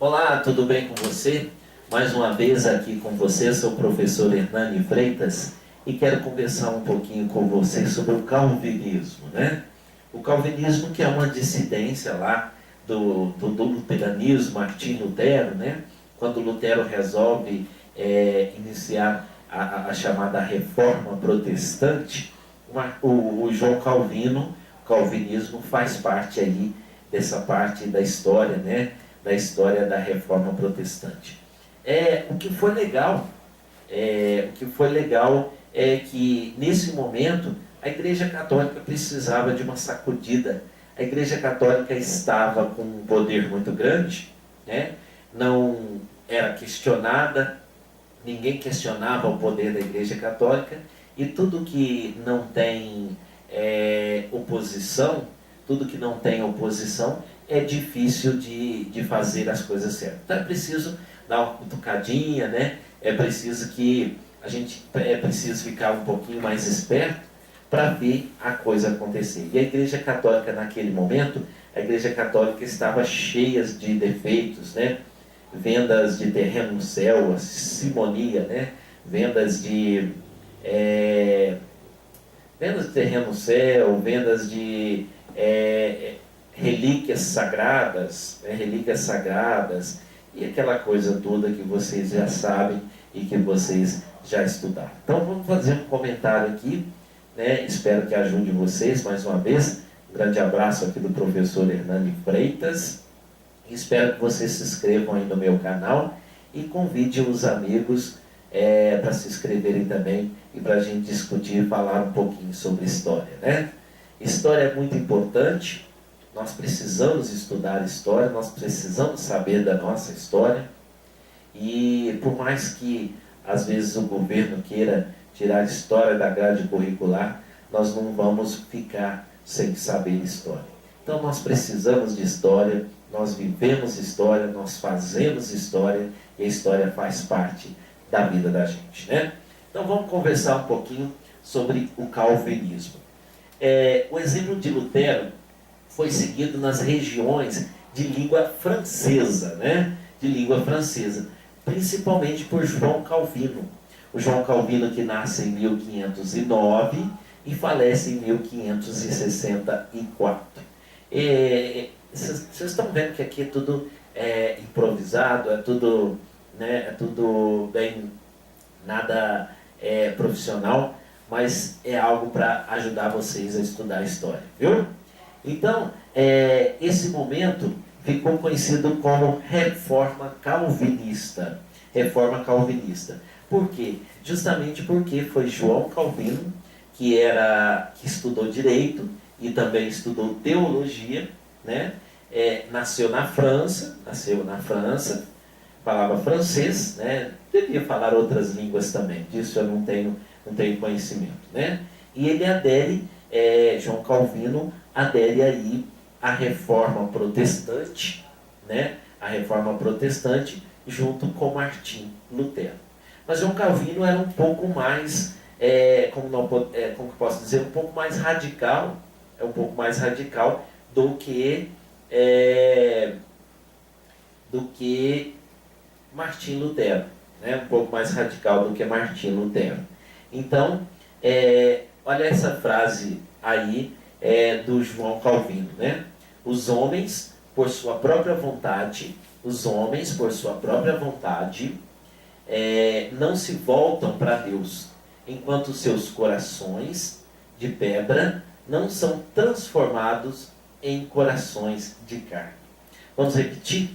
Olá, tudo bem com você? Mais uma vez aqui com você, sou o professor Hernani Freitas e quero conversar um pouquinho com você sobre o calvinismo, né? O calvinismo, que é uma dissidência lá do luteranismo, Martim Lutero, né? Quando Lutero resolve iniciar a chamada Reforma Protestante, o João Calvino, o calvinismo faz parte aí dessa parte da história, né? Da história da Reforma Protestante. O que foi legal é que nesse momento a Igreja Católica precisava de uma sacudida. A Igreja Católica estava com um poder muito grande, né? Não era questionada, ninguém questionava o poder da Igreja Católica, e tudo que não tem oposição, é difícil de fazer as coisas certas. Então é preciso dar uma cutucadinha, né? É preciso ficar um pouquinho mais esperto para ver a coisa acontecer. E a Igreja Católica naquele momento, a Igreja Católica estava cheia de defeitos, né? Vendas de terreno no céu, a simonia, né? Vendas de terreno no céu, vendas de relíquias sagradas, e aquela coisa toda que vocês já sabem e que vocês já estudaram. Então vamos fazer um comentário aqui, né? Espero que ajude vocês mais uma vez. Um grande abraço aqui do professor Hernani Freitas. Espero que vocês se inscrevam aí no meu canal e convide os amigos para se inscreverem também e para a gente discutir e falar um pouquinho sobre história, né? História é muito importante. Nós precisamos estudar história, nós precisamos saber da nossa história, e por mais que às vezes o governo queira tirar a história da grade curricular, nós não vamos ficar sem saber história. Então nós precisamos de história, nós vivemos história, nós fazemos história, e a história faz parte da vida da gente, né? Então vamos conversar um pouquinho sobre o calvinismo. O exemplo de Lutero foi seguido nas regiões de língua francesa, né? De língua francesa, principalmente por João Calvino. O João Calvino, que nasce em 1509 e falece em 1564. Vocês estão vendo que aqui é tudo improvisado, é tudo bem, nada profissional, mas é algo para ajudar vocês a estudar a história, viu? Então, esse momento ficou conhecido como Reforma Calvinista. Reforma Calvinista. Por quê? Justamente porque foi João Calvino, que estudou Direito e também estudou Teologia, né? Nasceu na França, falava francês, né? Devia falar outras línguas também, disso eu não tenho conhecimento, né? E ele João Calvino adere aí à Reforma Protestante, né? A Reforma Protestante junto com Martim Lutero. Mas João Calvino era um pouco mais, como que posso dizer, um pouco mais radical, do que Martim Lutero, né? Um pouco mais radical do que Martim Lutero. Então, olha essa frase aí do João Calvino, né? Os homens, por sua própria vontade, não se voltam para Deus, enquanto seus corações de pedra não são transformados em corações de carne. Vamos repetir?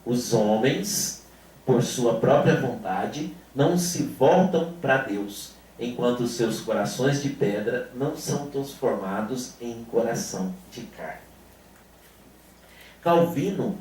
Os homens, por sua própria vontade, não se voltam para Deus, enquanto seus corações de pedra não são transformados em coração de carne. Calvino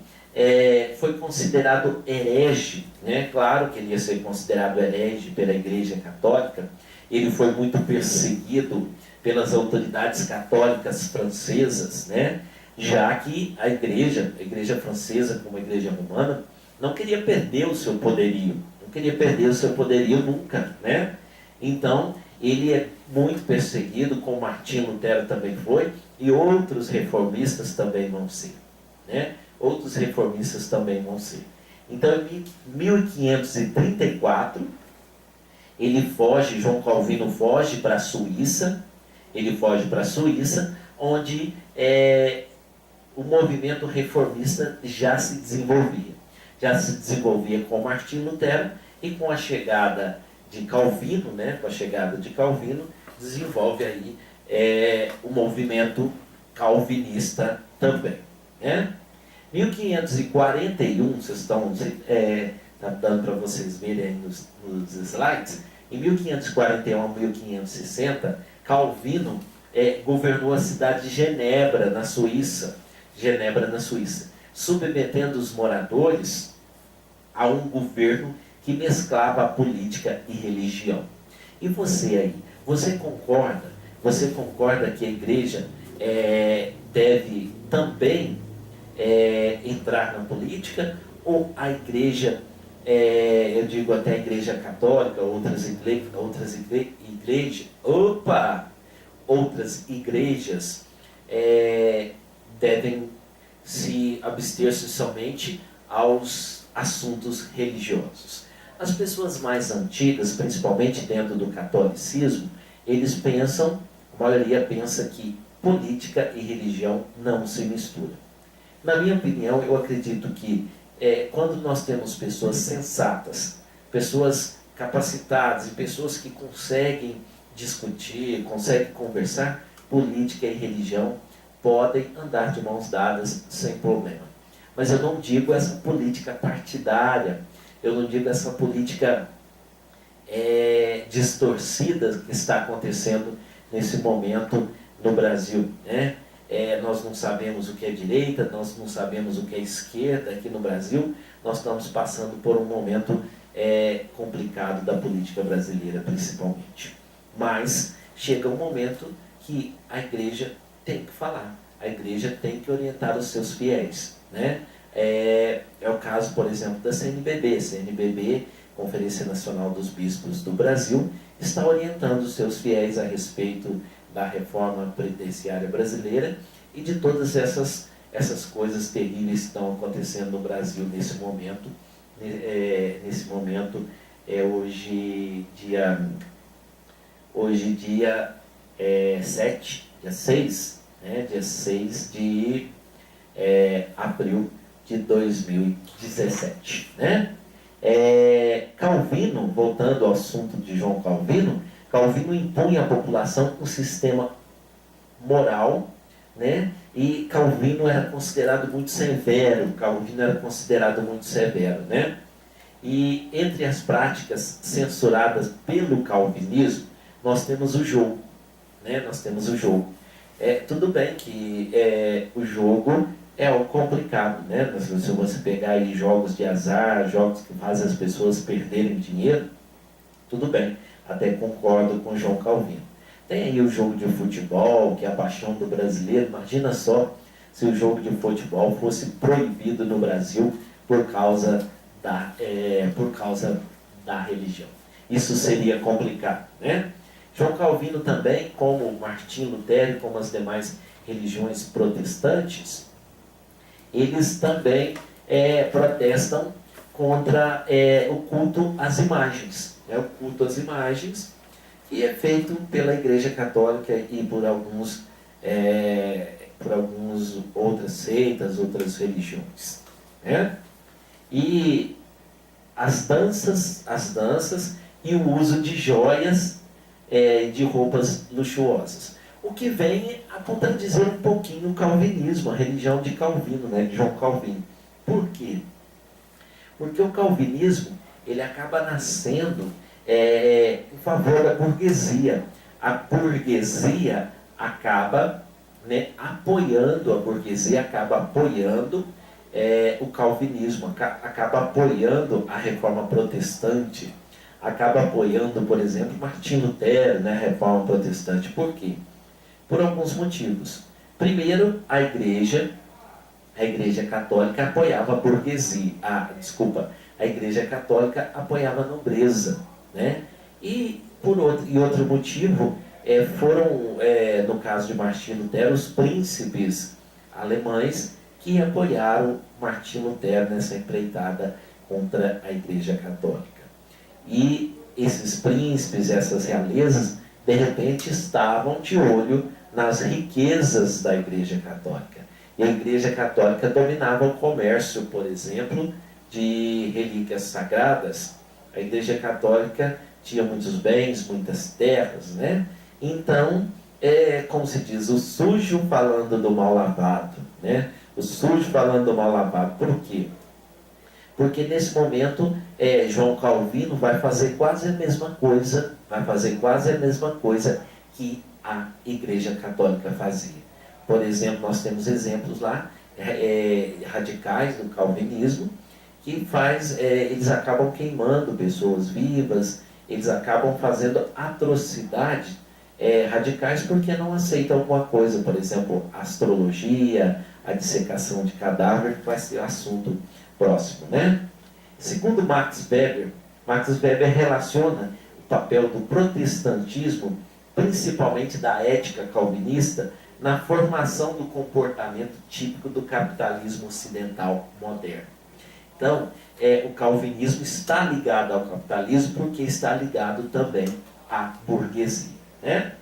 foi considerado herege, né? Claro que ele ia ser considerado herege pela Igreja Católica. Ele foi muito perseguido pelas autoridades católicas francesas, né? Já que a igreja francesa, como a igreja romana, não queria perder o seu poderio, nunca, né? Então, ele é muito perseguido, como Martim Lutero também foi, e outros reformistas também vão ser, né? Então, em 1534, ele foge, João Calvino foge para a Suíça, onde o movimento reformista já se desenvolvia. Já se desenvolvia com Martim Lutero, e com a chegada de Calvino, desenvolve aí o movimento calvinista também. Né? 1541, vocês estão tá dando para vocês verem aí nos slides, em 1541 a 1560, Calvino governou a cidade de Genebra, na Suíça, submetendo os moradores a um governo que mesclava a política e religião. E você aí, você concorda que a igreja deve também entrar na política, ou a igreja, eu digo até a igreja católica, outras igrejas devem se abster-se somente aos assuntos religiosos? As pessoas mais antigas, principalmente dentro do catolicismo, a maioria pensa que política e religião não se misturam. Na minha opinião, eu acredito que quando nós temos pessoas sensatas, pessoas capacitadas e pessoas que conseguem discutir, conseguem conversar, política e religião podem andar de mãos dadas sem problema. Mas eu não digo essa política partidária, eu não digo essa política distorcida que está acontecendo nesse momento no Brasil. Né? Nós não sabemos o que é direita, nós não sabemos o que é esquerda aqui no Brasil, nós estamos passando por um momento complicado da política brasileira, principalmente. Mas chega um momento que a igreja tem que falar, a igreja tem que orientar os seus fiéis. Né? É o caso, por exemplo, da CNBB, Conferência Nacional dos Bispos do Brasil, está orientando os seus fiéis a respeito da reforma previdenciária brasileira e de todas essas coisas terríveis que estão acontecendo no Brasil nesse momento. Hoje dia 6, né? Dia 6 de abril de 2017. Né? Calvino, voltando ao assunto de João Calvino, Calvino impunha à população um sistema moral, né? E Calvino era considerado muito severo, né? E entre as práticas censuradas pelo calvinismo, nós temos o jogo. Né? Tudo bem que o jogo é algo complicado, né? Se você pegar aí jogos de azar, jogos que fazem as pessoas perderem dinheiro, tudo bem, até concordo com João Calvino. Tem aí o jogo de futebol, que é a paixão do brasileiro. Imagina só se o jogo de futebol fosse proibido no Brasil por causa da religião. Isso seria complicado, né? João Calvino também, como Martim Lutero e como as demais religiões protestantes, eles também protestam contra o culto às imagens. O culto às imagens, que é feito pela Igreja Católica e por algumas outras seitas, outras religiões. Né? E as danças e o uso de joias, de roupas luxuosas. O que vem a contradizer um pouquinho o calvinismo, a religião de Calvino, né, de João Calvino. Por quê? Porque o calvinismo ele acaba nascendo em favor da burguesia. A burguesia acaba apoiando o calvinismo, acaba apoiando a reforma protestante, acaba apoiando, por exemplo, Martim Lutero, né, a reforma protestante. Por quê? Por alguns motivos. Primeiro, a igreja católica apoiava a burguesia. A igreja católica apoiava a nobreza. Né? E outro motivo foram, no caso de Martim Lutero, os príncipes alemães que apoiaram Martim Lutero nessa empreitada contra a Igreja Católica. E esses príncipes, essas realezas, de repente estavam de olho nas riquezas da Igreja Católica. E a Igreja Católica dominava o comércio, por exemplo, de relíquias sagradas. A Igreja Católica tinha muitos bens, muitas terras, né? Então, como se diz, o sujo falando do mal lavado, né? O sujo falando do mal lavado. Por quê? Porque nesse momento João Calvino vai fazer quase a mesma coisa, que a Igreja Católica fazia. Por exemplo, nós temos exemplos lá, radicais do calvinismo, que eles acabam queimando pessoas vivas, eles acabam fazendo atrocidades radicais porque não aceitam alguma coisa, por exemplo, a astrologia, a dissecação de cadáver, que vai ser assunto próximo, né? Segundo Max Weber relaciona o papel do protestantismo, principalmente da ética calvinista, na formação do comportamento típico do capitalismo ocidental moderno. Então, o calvinismo está ligado ao capitalismo porque está ligado também à burguesia, né?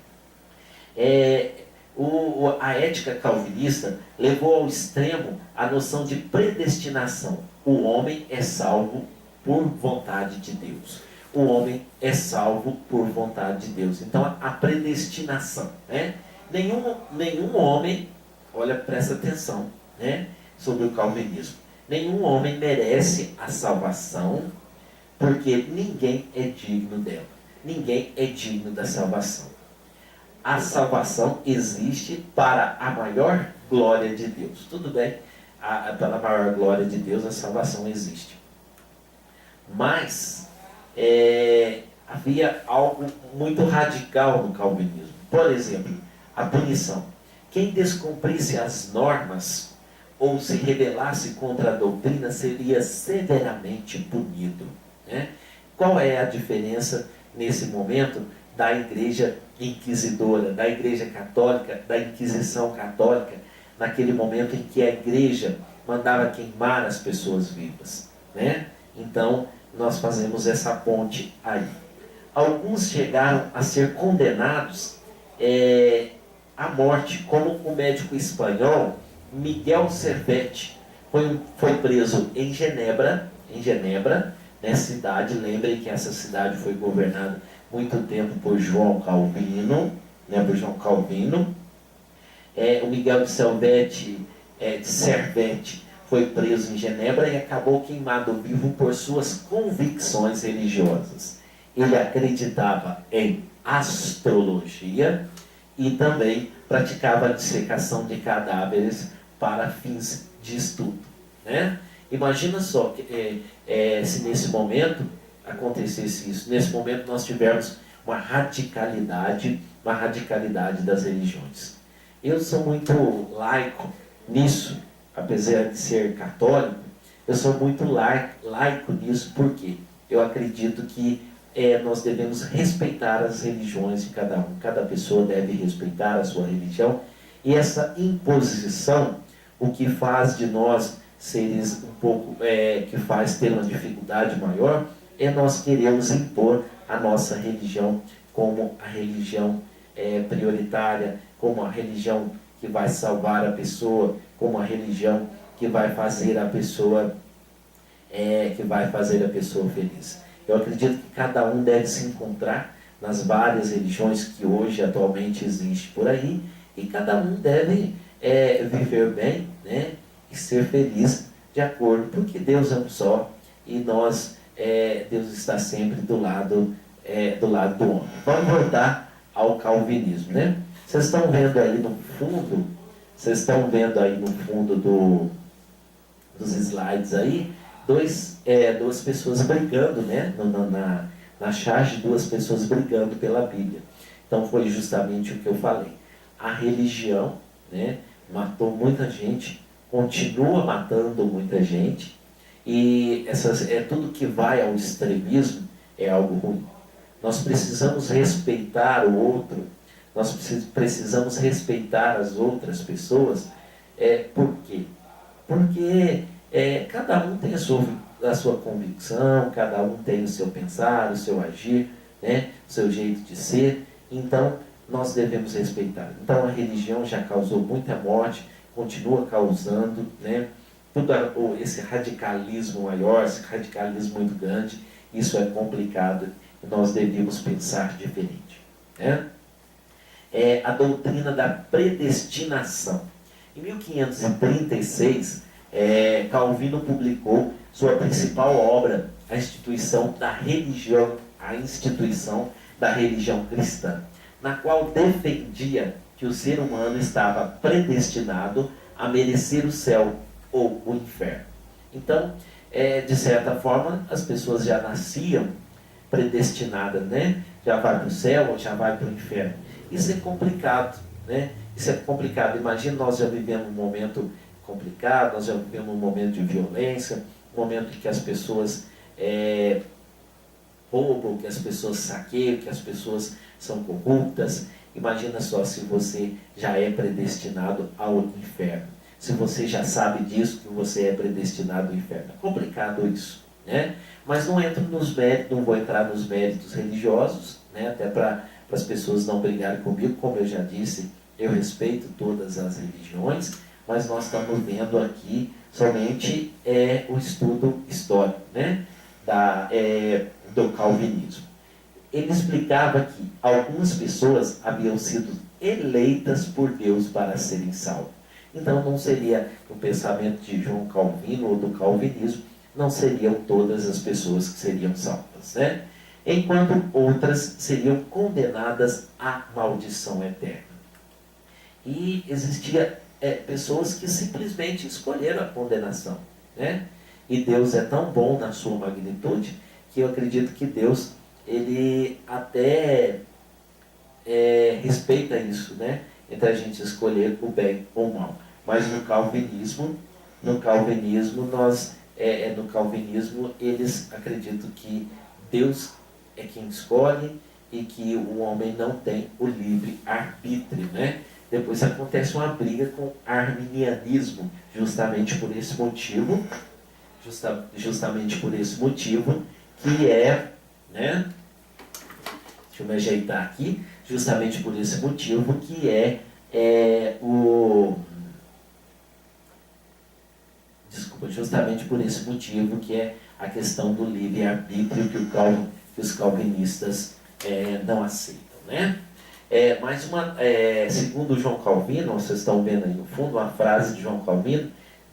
A ética calvinista levou ao extremo a noção de predestinação. O homem é salvo por vontade de Deus. O homem é salvo por vontade de Deus. Então, a predestinação, né? Nenhum homem, olha, presta atenção, né, sobre o calvinismo. Nenhum homem merece a salvação, porque ninguém é digno dela. Ninguém é digno da salvação. A salvação existe para a maior glória de Deus. Tudo bem, para a maior glória de Deus a salvação existe. Mas havia algo muito radical no calvinismo. Por exemplo, a punição. Quem descumprisse as normas ou se rebelasse contra a doutrina seria severamente punido, né? Qual é a diferença nesse momento da igreja inquisidora, da igreja católica, da Inquisição católica, naquele momento em que a igreja mandava queimar as pessoas vivas, né? Então, nós fazemos essa ponte aí. Alguns chegaram a ser condenados à morte, como o médico espanhol Miguel Servet foi preso em Genebra, né, cidade. Lembrem que essa cidade foi governada muito tempo por João Calvino, né, o Miguel de Servet foi preso em Genebra e acabou queimado vivo por suas convicções religiosas. Ele acreditava em astrologia e também praticava a dissecação de cadáveres para fins de estudo, né? Imagina só se nesse momento acontecesse isso. Nesse momento nós tivermos uma radicalidade das religiões. Eu sou muito laico nisso, apesar de ser católico, eu sou muito laico nisso, porque eu acredito que nós devemos respeitar as religiões de cada um. Cada pessoa deve respeitar a sua religião. E essa imposição, o que faz de nós seres um pouco, que faz ter uma dificuldade maior, é nós queremos impor a nossa religião como a religião prioritária, como a religião que vai salvar a pessoa, como a religião que vai fazer a pessoa feliz. Eu acredito que cada um deve se encontrar nas várias religiões que hoje atualmente existem por aí, e cada um deve viver bem, né, e ser feliz de acordo, porque Deus é um só e Deus está sempre do lado do homem. Vamos voltar ao calvinismo, né? Vocês estão vendo aí no fundo dos slides aí, duas pessoas brigando, né? Na charge, duas pessoas brigando pela Bíblia. Então foi justamente o que eu falei. A religião, né, matou muita gente, continua matando muita gente, e tudo que vai ao extremismo é algo ruim. Nós precisamos respeitar o outro, nós precisamos respeitar as outras pessoas. Por quê? Porque cada um tem a sua da sua convicção, cada um tem o seu pensar, o seu agir, né? O seu jeito de ser, então nós devemos respeitar. Então a religião já causou muita morte, continua causando, né? Tudo esse radicalismo maior, esse radicalismo muito grande, isso é complicado e nós devemos pensar diferente, né? É a doutrina da predestinação. Em 1536, Calvino publicou sua principal obra, a instituição da religião cristã, na qual defendia que o ser humano estava predestinado a merecer o céu ou o inferno. Então, de certa forma, as pessoas já nasciam predestinadas, né? Já vai para o céu ou já vai para o inferno. Isso é complicado, né? Isso é complicado. Imagina, nós já vivemos um momento complicado, nós já vivemos um momento de violência, um momento em que as pessoas roubam, que as pessoas saqueiam, que as pessoas são corruptas. Imagina só se você já é predestinado ao inferno. Se você já sabe disso, que você é predestinado ao inferno. É complicado isso, né? Mas não entro nos méritos, não vou entrar nos méritos religiosos, né? Até para as pessoas não brigarem comigo, como eu já disse, eu respeito todas as religiões, mas nós estamos vendo aqui somente o estudo histórico, né? Do calvinismo. Ele explicava que algumas pessoas haviam sido eleitas por Deus para serem salvas. Então não seria o pensamento de João Calvino ou do calvinismo, não seriam todas as pessoas que seriam salvas, né? Enquanto outras seriam condenadas à maldição eterna. E existia pessoas que simplesmente escolheram a condenação, né? E Deus é tão bom na sua magnitude que eu acredito que Deus, ele até respeita isso, né? Entre a gente escolher o bem ou o mal. Mas no calvinismo eles acreditam que Deus é quem escolhe e que o homem não tem o livre arbítrio, né? Depois acontece uma briga com o arminianismo, justamente por esse motivo, que né? Deixa eu me ajeitar aqui. Justamente por esse motivo que justamente por esse motivo que é a questão do livre-arbítrio que os calvinistas não aceitam, né? Segundo João Calvino, vocês estão vendo aí no fundo, uma frase de João Calvino: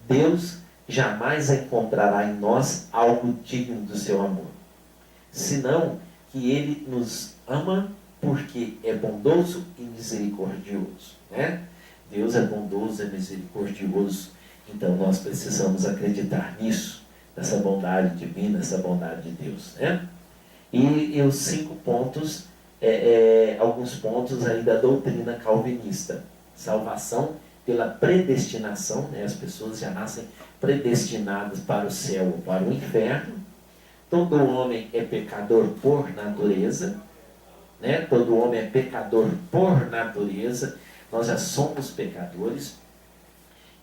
Deus jamais encontrará em nós algo digno do seu amor, senão que ele nos ama porque é bondoso e misericordioso, né? Deus é bondoso e misericordioso, então nós precisamos acreditar nisso, nessa bondade divina, essa bondade de Deus, né? E os 5 pontos, alguns pontos aí da doutrina calvinista: salvação pela predestinação, né? As pessoas já nascem predestinadas para o céu ou para o inferno. Todo homem é pecador por natureza, né? Todo homem é pecador por natureza, nós já somos pecadores.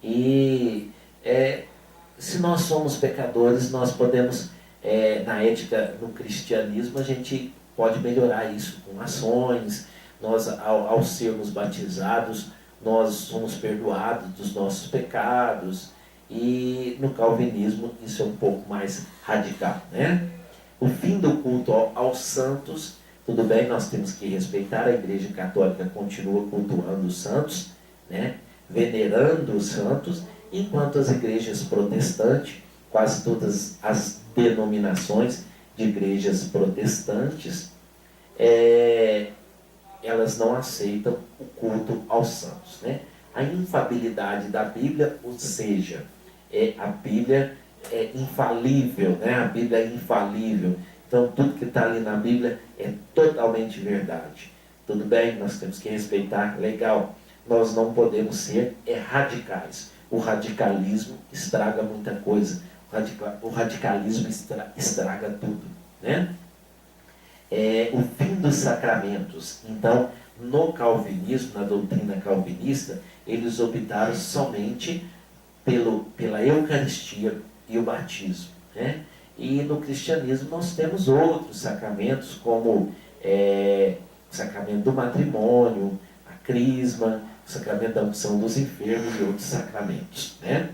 E se nós somos pecadores, nós podemos, na ética, no cristianismo, a gente pode melhorar isso com ações. Nós, ao sermos batizados, nós somos perdoados dos nossos pecados. E no calvinismo isso é um pouco mais radical, né? O fim do culto aos santos, tudo bem, nós temos que respeitar, a Igreja Católica continua cultuando os santos, né? Venerando os santos, enquanto as igrejas protestantes, quase todas as denominações de igrejas protestantes, elas não aceitam o culto aos santos, né? A infalibilidade da Bíblia, ou seja, a Bíblia é infalível, né? A Bíblia é infalível. Então, tudo que está ali na Bíblia é totalmente verdade. Tudo bem, nós temos que respeitar, legal. Nós não podemos ser radicais. O radicalismo estraga muita coisa. O radicalismo estraga tudo, né? O fim dos sacramentos. Então, no calvinismo, na doutrina calvinista, eles optaram somente pela Eucaristia e o batismo, né? E no cristianismo nós temos outros sacramentos, como o sacramento do matrimônio, a crisma, o sacramento da unção dos enfermos e outros sacramentos, né?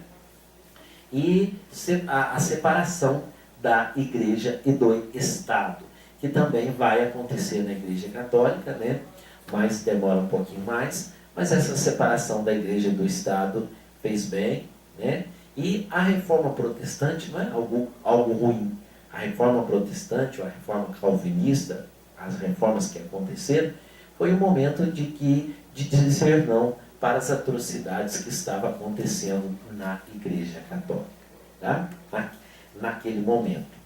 E a separação da igreja e do Estado, que também vai acontecer na Igreja Católica, né? Mas demora um pouquinho mais, mas essa separação da igreja e do Estado fez bem, né? E a reforma protestante não é algo ruim. A reforma protestante, ou a reforma calvinista, as reformas que aconteceram, foi um momento de dizer não para as atrocidades que estavam acontecendo na Igreja Católica, tá? Naquele momento.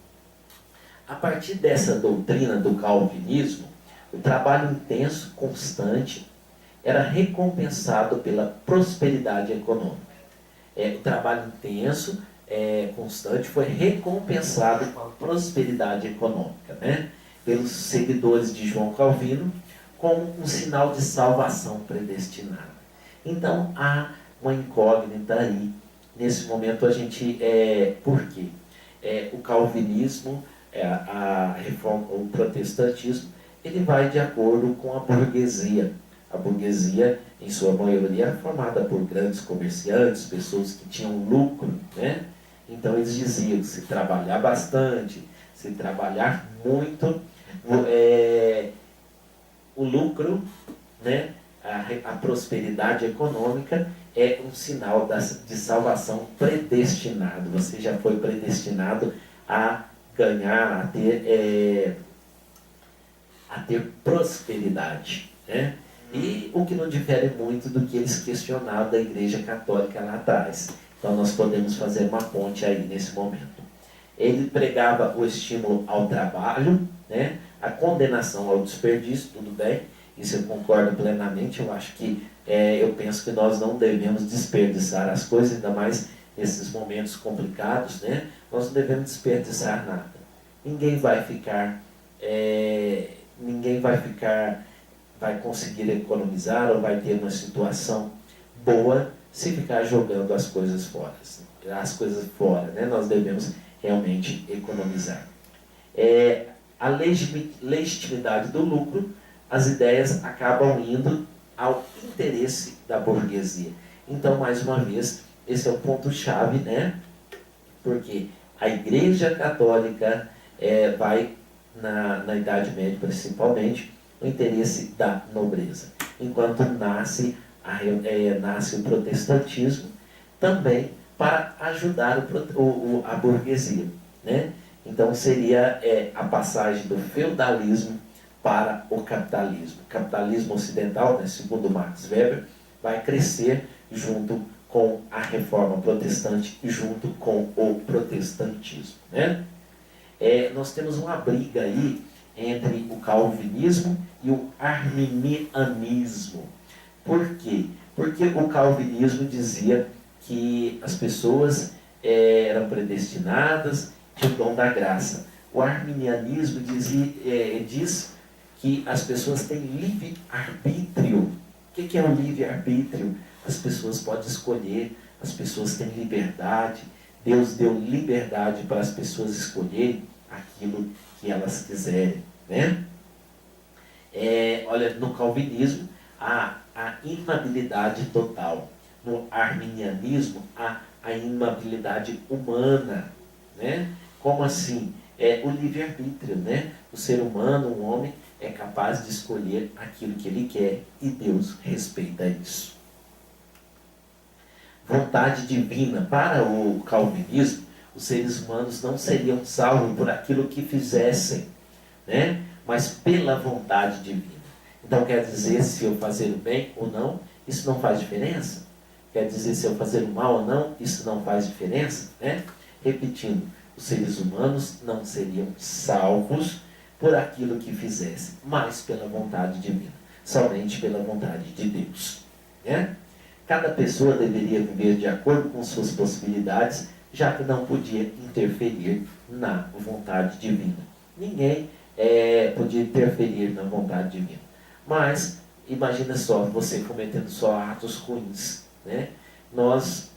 A partir dessa doutrina do calvinismo, o trabalho intenso, constante, era recompensado pela prosperidade econômica. O trabalho intenso, constante, foi recompensado com a prosperidade econômica, né? Pelos seguidores de João Calvino, como um sinal de salvação predestinada. Então, há uma incógnita aí. Nesse momento, a gente... por quê? O calvinismo, a reforma, o protestantismo, ele vai de acordo com a burguesia. A burguesia, em sua maioria, era formada por grandes comerciantes, pessoas que tinham lucro, né? Então eles diziam que se trabalhar bastante, se trabalhar muito, o lucro, né? A prosperidade econômica é um sinal de salvação predestinado. Você já foi predestinado a ganhar, a ter prosperidade, né? E o que não difere muito do que eles questionavam da Igreja Católica lá atrás. Então nós podemos fazer uma ponte aí nesse momento. Ele pregava o estímulo ao trabalho, né? A condenação ao desperdício, tudo bem, isso eu concordo plenamente. Eu acho que, eu penso que nós não devemos desperdiçar as coisas, ainda mais nesses momentos complicados, né? Nós não devemos desperdiçar nada. Ninguém vai conseguir economizar ou vai ter uma situação boa se ficar jogando as coisas fora, né? Nós devemos realmente economizar. A legitimidade do lucro, as ideias acabam indo ao interesse da burguesia. Então, mais uma vez, esse é o ponto-chave, né? Porque a Igreja Católica vai, na Idade Média principalmente, no interesse da nobreza. Enquanto nasce o protestantismo também para ajudar a burguesia, né? Então seria a passagem do feudalismo para o capitalismo. O capitalismo ocidental, né, segundo Max Weber, vai crescer junto com a reforma protestante e junto com o protestantismo, né? Nós temos uma briga aí entre o calvinismo e o arminianismo. Por quê? Porque o calvinismo dizia que as pessoas eram predestinadas, tinham o dom da graça. O arminianismo diz que as pessoas têm livre-arbítrio. O que é o livre-arbítrio? As pessoas podem escolher, as pessoas têm liberdade. Deus deu liberdade para as pessoas escolherem aquilo que elas quiserem, né? Olha, no calvinismo há a inabilidade total. No arminianismo há a inabilidade humana, né? Como assim? O livre-arbítrio, né? O ser humano, o homem, é capaz de escolher aquilo que ele quer e Deus respeita isso. Vontade divina. Para o calvinismo, os seres humanos não seriam salvos por aquilo que fizessem, né? Mas pela vontade divina. Então quer dizer, se eu fazer o bem ou não, isso não faz diferença? Quer dizer, se eu fazer o mal ou não, isso não faz diferença, né? Repetindo, os seres humanos não seriam salvos por aquilo que fizessem, mas pela vontade divina, somente pela vontade de Deus, né? Cada pessoa deveria viver de acordo com suas possibilidades, já que não podia interferir na vontade divina. Ninguém podia interferir na vontade divina. Mas, imagina só, você cometendo só atos ruins, né? Nós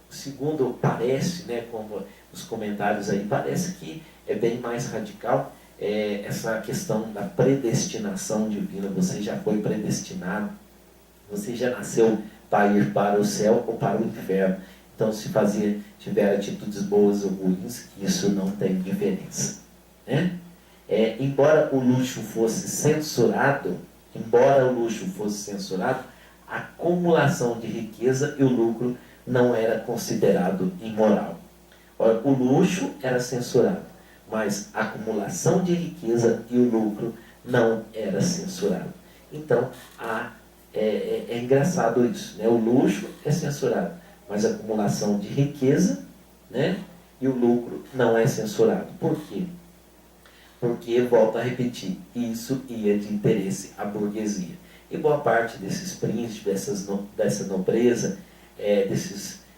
O segundo parece, né, como os comentários aí, parece que é bem mais radical, essa questão da predestinação divina. Você já foi predestinado, você já nasceu para ir para o céu ou para o inferno. Então, se tiver atitudes boas ou ruins, isso não tem diferença, né? Embora o luxo fosse censurado, a acumulação de riqueza e o lucro não era considerado imoral. Ora, o luxo era censurado, mas a acumulação de riqueza e o lucro não era censurado. Então, é engraçado isso, né? O luxo é censurado, mas a acumulação de riqueza, né, e o lucro não é censurado. Por quê? Porque, volto a repetir, isso ia de interesse à burguesia. E boa parte desses príncipes, dessa nobreza,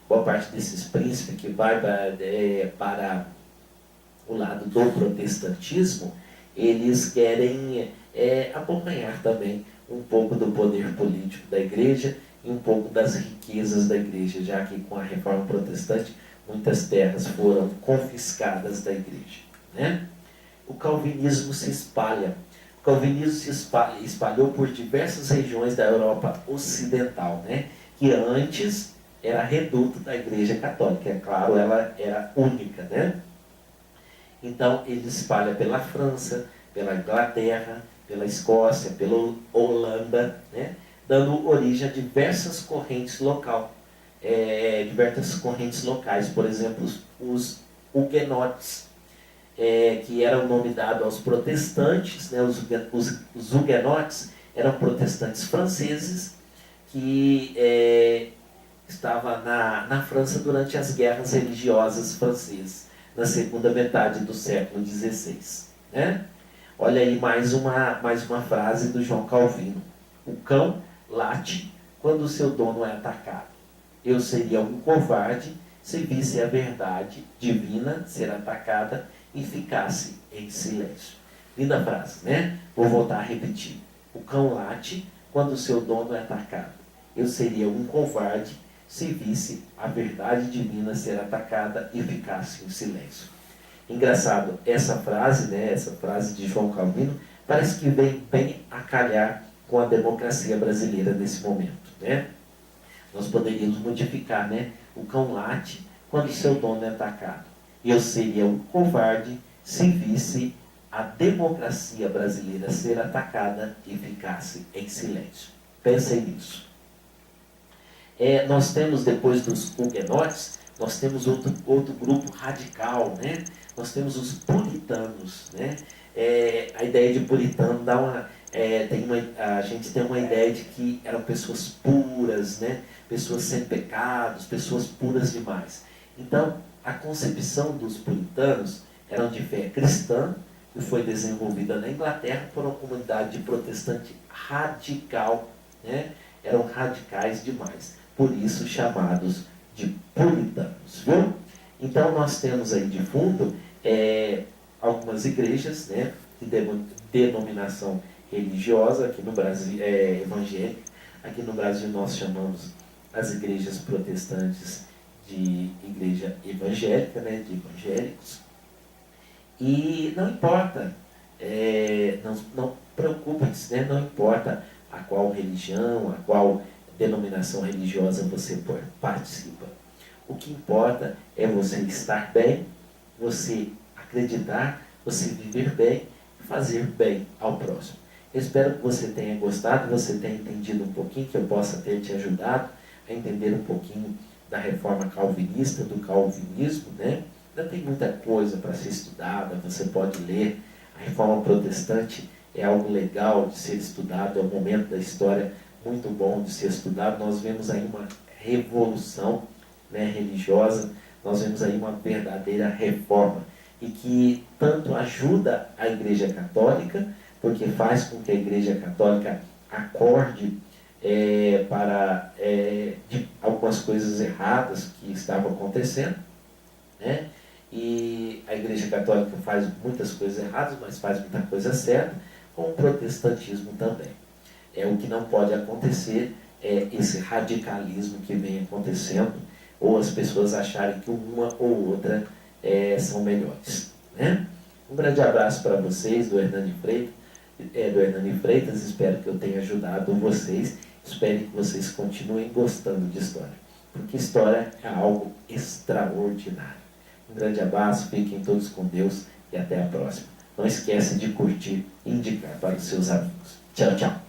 boa parte desses príncipes que vai para o lado do protestantismo, eles querem acompanhar também um pouco do poder político da igreja e um pouco das riquezas da igreja, já que com a reforma protestante muitas terras foram confiscadas da igreja, né? O calvinismo se espalha. O calvinismo se espalhou por diversas regiões da Europa Ocidental, né? Que antes era reduto da Igreja Católica. É claro, ela era única, né? Então, ele espalha pela França, pela Inglaterra, pela Escócia, pela Holanda, né? Dando origem a diversas correntes locais. Por exemplo, os huguenotes, que era o nome dado aos protestantes, né? Os huguenotes eram protestantes franceses que estavam na França durante as guerras religiosas francesas, na segunda metade do século XVI. Né? Olha aí mais uma frase do João Calvino. O cão late quando o seu dono é atacado. Eu seria um covarde se visse a verdade divina ser atacada e ficasse em silêncio. Linda frase, né? Vou voltar a repetir. O cão late quando o seu dono é atacado. Eu seria um covarde se visse a verdade divina ser atacada e ficasse em silêncio. Engraçado, essa frase, né, essa frase de João Calvino, parece que vem bem a calhar com a democracia brasileira nesse momento, né? Nós poderíamos modificar, né? O cão late quando seu dono é atacado. Eu seria um covarde se visse a democracia brasileira ser atacada e ficasse em silêncio. Pensem nisso. Nós temos, depois dos huguenotes, nós temos outro grupo radical, né? Nós temos os puritanos, né? A ideia de puritano a gente tem uma ideia de que eram pessoas puras, né? Pessoas sem pecados, pessoas puras demais. Então, a concepção dos puritanos era de fé cristã, que foi desenvolvida na Inglaterra por uma comunidade de protestante radical, né? Eram radicais demais, por isso chamados de puritanos, viu? Então nós temos aí de fundo algumas igrejas, né, de denominação religiosa, aqui no Brasil, evangélica. Aqui no Brasil nós chamamos as igrejas protestantes de igreja evangélica, né, de evangélicos. E não importa, não preocupem-se, né, não importa a qual religião, a qual denominação religiosa você participa. O que importa é você estar bem, você acreditar, você viver bem e fazer bem ao próximo. Eu espero que você tenha gostado, você tenha entendido um pouquinho, que eu possa ter te ajudado a entender um pouquinho da reforma calvinista, do calvinismo, né? Ainda tem muita coisa para ser estudada, você pode ler. A reforma protestante é algo legal de ser estudado, é um momento da história muito bom de ser estudado. Nós vemos aí uma revolução, né, religiosa, nós vemos aí uma verdadeira reforma, e que tanto ajuda a Igreja Católica, porque faz com que a Igreja Católica acorde de algumas coisas erradas que estavam acontecendo, né? E a Igreja Católica faz muitas coisas erradas, mas faz muita coisa certa, com o protestantismo também. O que não pode acontecer é esse radicalismo que vem acontecendo ou as pessoas acharem que uma ou outra são melhores, né? Um grande abraço para vocês, do Hernani Freitas, espero que eu tenha ajudado vocês, espero que vocês continuem gostando de história, porque história é algo extraordinário. Um grande abraço, fiquem todos com Deus e até a próxima. Não esquece de curtir e indicar para os seus amigos. Tchau, tchau.